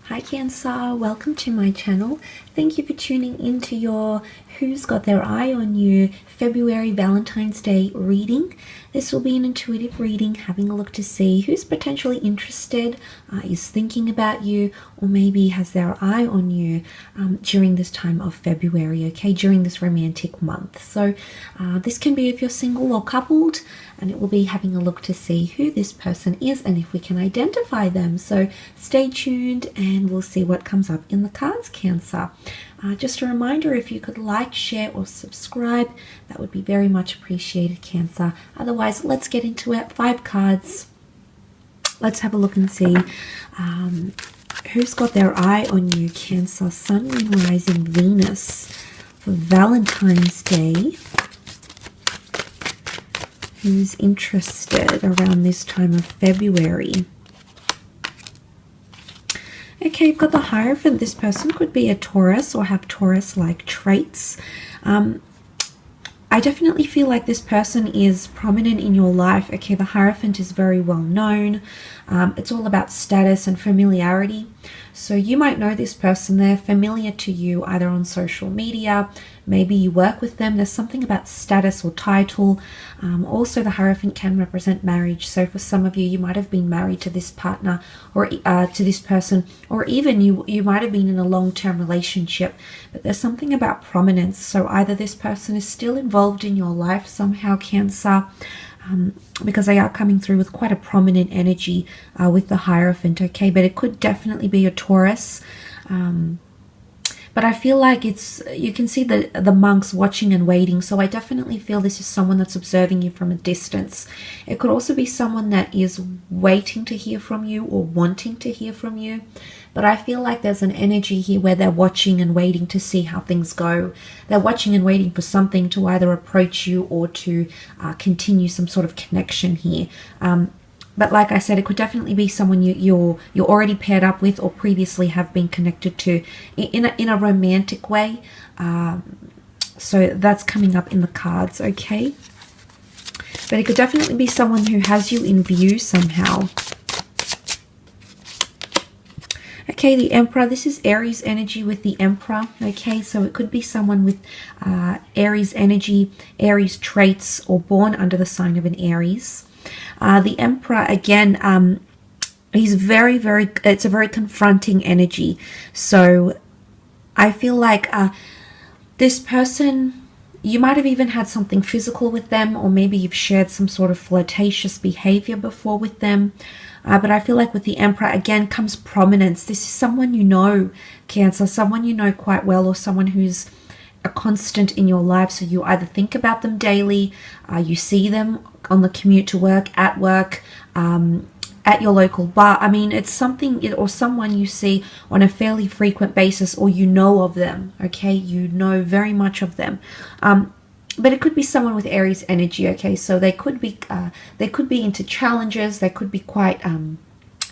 Hi Cancer, welcome to my channel. Thank you for tuning into your Who's Got Their Eye on You February Valentine's Day reading. This will be an intuitive reading, having a look to see who's potentially interested, is thinking about you, or maybe has their eye on you during this time of February, okay, during this romantic month. So this can be if you're single or coupled, and it will be having a look to see who this person is and if we can identify them. So stay tuned and we'll see what comes up in the cards, Cancer. Just a reminder, if you could like, share or subscribe, that would be very much appreciated, Cancer. Otherwise, let's get into it. 5 cards. Let's have a look and see who's got their eye on you, Cancer. Sun, Moon, Rising, Venus for Valentine's Day. Who's interested around this time of February? Okay, you've got the Hierophant. This person could be a Taurus or have Taurus-like traits. I definitely feel like this person is prominent in your life. Okay, the Hierophant is very well known. It's all about status and familiarity. So you might know this person. They're familiar to you either on social media. Maybe you work with them. There's something about status or title. Also, the Hierophant can represent marriage. So for some of you, you might have been married to this partner or to this person, or even you might have been in a long-term relationship. But there's something about prominence. So either this person is still involved in your life somehow, Cancer, because they are coming through with quite a prominent energy with the Hierophant, okay? But it could definitely be a Taurus. But I feel like you can see the monks watching and waiting. So I definitely feel this is someone that's observing you from a distance. It could also be someone that is waiting to hear from you or wanting to hear from you. But I feel like there's an energy here where they're watching and waiting to see how things go. They're watching and waiting for something to either approach you or to continue some sort of connection here. But like I said, it could definitely be someone you're already paired up with or previously have been connected to in a romantic way. So that's coming up in the cards, okay? But it could definitely be someone who has you in view somehow. Okay, the Emperor. This is Aries energy with the Emperor. Okay, so it could be someone with Aries energy, Aries traits, or born under the sign of an Aries. The Emperor, again, he's it's a very confronting energy. So I feel like this person, you might have even had something physical with them, or maybe you've shared some sort of flirtatious behavior before with them. But I feel like with the Emperor, again, comes prominence. This is someone you know, Cancer, someone you know quite well, or someone who's a constant in your life. So you either think about them daily, you see them on the commute to work, at your local bar. I mean, it's something or someone you see on a fairly frequent basis, or you know of them, okay? You know very much of them. But it could be someone with Aries energy, okay? So they could be into challenges. They could be quite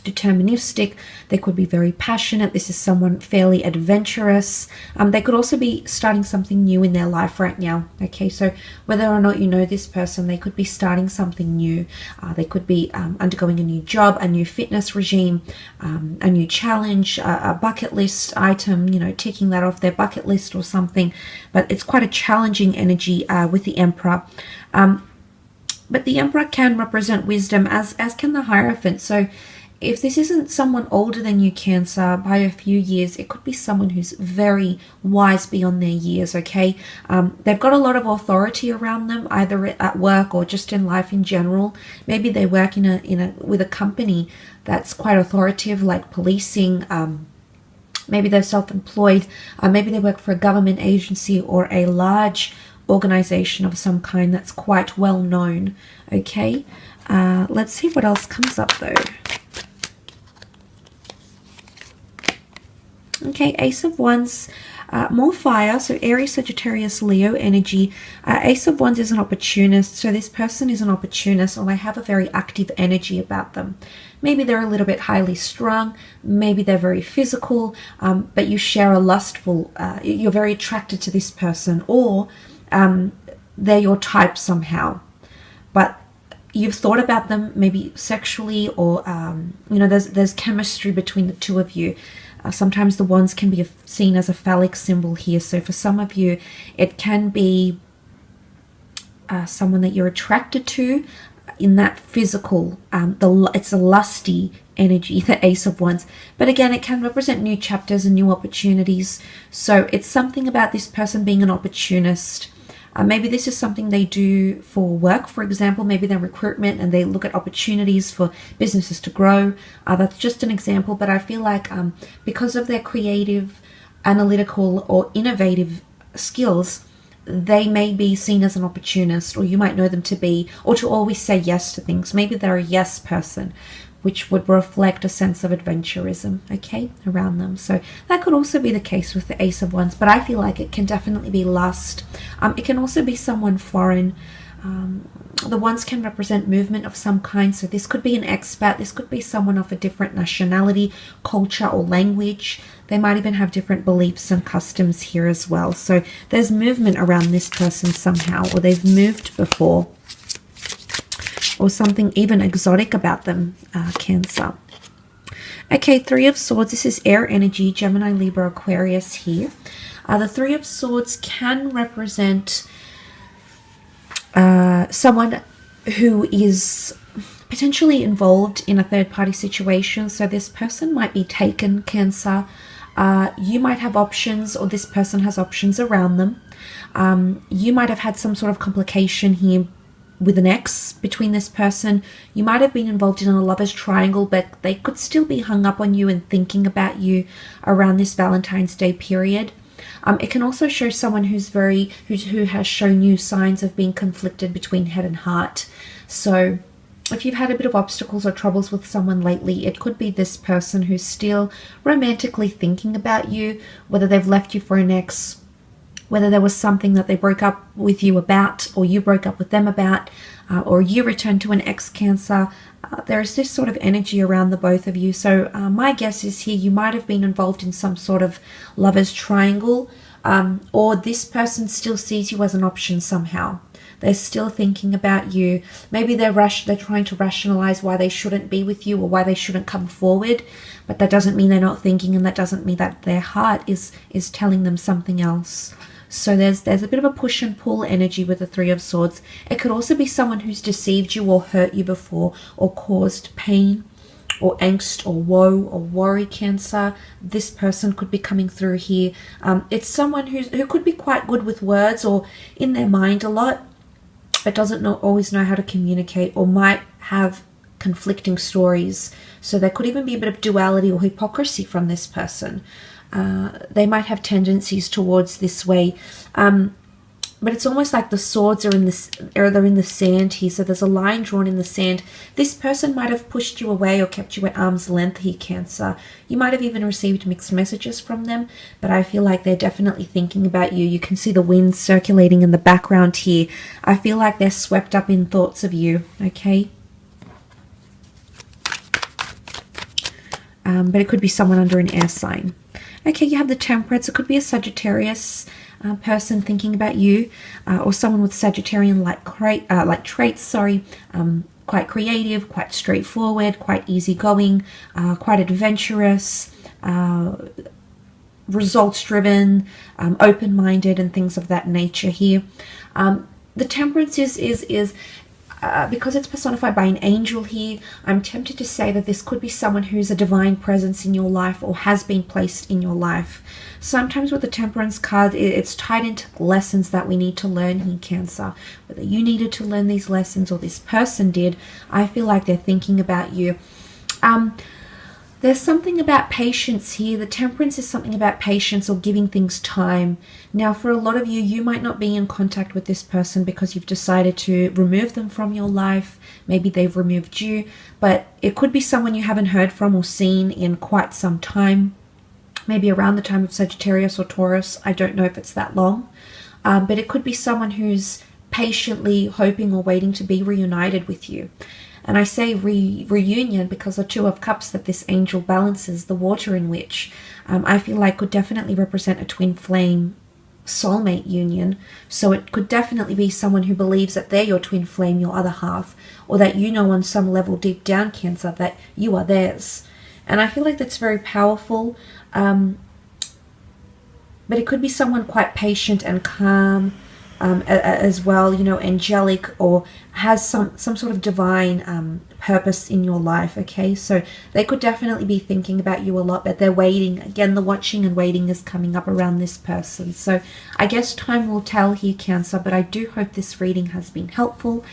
deterministic. They could be very passionate. This is someone fairly adventurous. They could also be starting something new in their life right now, okay? So whether or not you know this person, they could be starting something new. They could be undergoing a new job, a new fitness regime, a new challenge, a bucket list item, you know, ticking that off their bucket list or something. But it's quite a challenging energy with the Emperor. But the Emperor can represent wisdom, as can the Hierophant. So if this isn't someone older than you, Cancer, by a few years, it could be someone who's very wise beyond their years, okay? They've got a lot of authority around them, either at work or just in life in general. Maybe they work with a company that's quite authoritative, like policing. Maybe they're self-employed. Maybe they work for a government agency or a large organization of some kind that's quite well known, okay? Let's see what else comes up, though. Okay, Ace of Wands, more fire, so Aries, Sagittarius, Leo energy. Ace of Wands is an opportunist, so this person is an opportunist, or they have a very active energy about them. Maybe they're a little bit highly strung, maybe they're very physical, but you share a lustful, you're very attracted to this person, or they're your type somehow. But you've thought about them maybe sexually, or you know, there's chemistry between the two of you. Sometimes the wands can be seen as a phallic symbol here, so for some of you it can be someone that you're attracted to in that physical, it's a lusty energy, the Ace of Wands. But again, it can represent new chapters and new opportunities. So it's something about this person being an opportunist. Maybe this is something they do for work, for example. Maybe they're recruitment and they look at opportunities for businesses to grow. That's just an example, but I feel like because of their creative, analytical, or innovative skills, they may be seen as an opportunist, or you might know them to be, or to always say yes to things. Maybe they're a yes person, which would reflect a sense of adventurism, okay, around them. So that could also be the case with the Ace of Wands, but I feel like it can definitely be lust. It can also be someone foreign. The wands can represent movement of some kind, so this could be an expat, this could be someone of a different nationality, culture, or language. They might even have different beliefs and customs here as well. So there's movement around this person somehow, or they've moved before, or something even exotic about them, Cancer. Okay, Three of Swords. This is air energy, Gemini, Libra, Aquarius here. The Three of Swords can represent someone who is potentially involved in a third-party situation. So this person might be taken, Cancer. You might have options, or this person has options around them. You might have had some sort of complication here with an ex between this person. You might have been involved in a lover's triangle, but they could still be hung up on you and thinking about you around this Valentine's Day period. It can also show someone who has shown you signs of being conflicted between head and heart. So if you've had a bit of obstacles or troubles with someone lately, it could be this person who's still romantically thinking about you, whether they've left you for an ex, whether there was something that they broke up with you about, or you broke up with them about, or you returned to an ex, Cancer. There's this sort of energy around the both of you. So my guess is here you might have been involved in some sort of lover's triangle, or this person still sees you as an option somehow. They're still thinking about you. Maybe they're trying to rationalize why they shouldn't be with you, or why they shouldn't come forward, but that doesn't mean they're not thinking, and that doesn't mean that their heart is telling them something else. So there's a bit of a push and pull energy with the Three of Swords. It could also be someone who's deceived you or hurt you before, or caused pain or angst or woe or worry, Cancer. This person could be coming through here. It's someone who could be quite good with words, or in their mind a lot, but doesn't always know how to communicate, or might have conflicting stories. So there could even be a bit of duality or hypocrisy from this person. They might have tendencies towards this way, but it's almost like the swords are in the sand here. So there's a line drawn in the sand. This person might have pushed you away or kept you at arm's length here, Cancer. You might have even received mixed messages from them, but I feel like they're definitely thinking about you. You can see the wind circulating in the background here. I feel like they're swept up in thoughts of you, okay? But it could be someone under an air sign. Okay, you have the Temperance. It could be a Sagittarius person thinking about you, or someone with Sagittarian-like traits. Quite creative, quite straightforward, quite easygoing, quite adventurous, results-driven, open-minded, and things of that nature here. The Temperance is because it's personified by an angel here, I'm tempted to say that this could be someone who's a divine presence in your life, or has been placed in your life. Sometimes with the Temperance card, it's tied into lessons that we need to learn here, Cancer. Whether you needed to learn these lessons or this person did, I feel like they're thinking about you. There's something about patience here. The Temperance is something about patience, or giving things time. Now, for a lot of you, you might not be in contact with this person because you've decided to remove them from your life. Maybe they've removed you, but it could be someone you haven't heard from or seen in quite some time. Maybe around the time of Sagittarius or Taurus. I don't know if it's that long. But it could be someone who's patiently hoping or waiting to be reunited with you. And I say reunion because the Two of Cups that this angel balances, the water in which, I feel like could definitely represent a twin flame soulmate union. So it could definitely be someone who believes that they're your twin flame, your other half, or that you know on some level deep down, Cancer, that you are theirs. And I feel like that's very powerful. But it could be someone quite patient and calm as well, you know, angelic, or has some sort of divine purpose in your life, okay? So they could definitely be thinking about you a lot, but they're waiting. Again, the watching and waiting is coming up around this person. So I guess time will tell here, Cancer, but I do hope this reading has been helpful.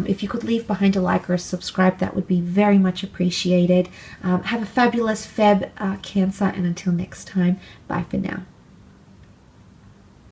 If you could leave behind a like or a subscribe, that would be very much appreciated. Have a fabulous Feb, Cancer, and until next time, bye for now.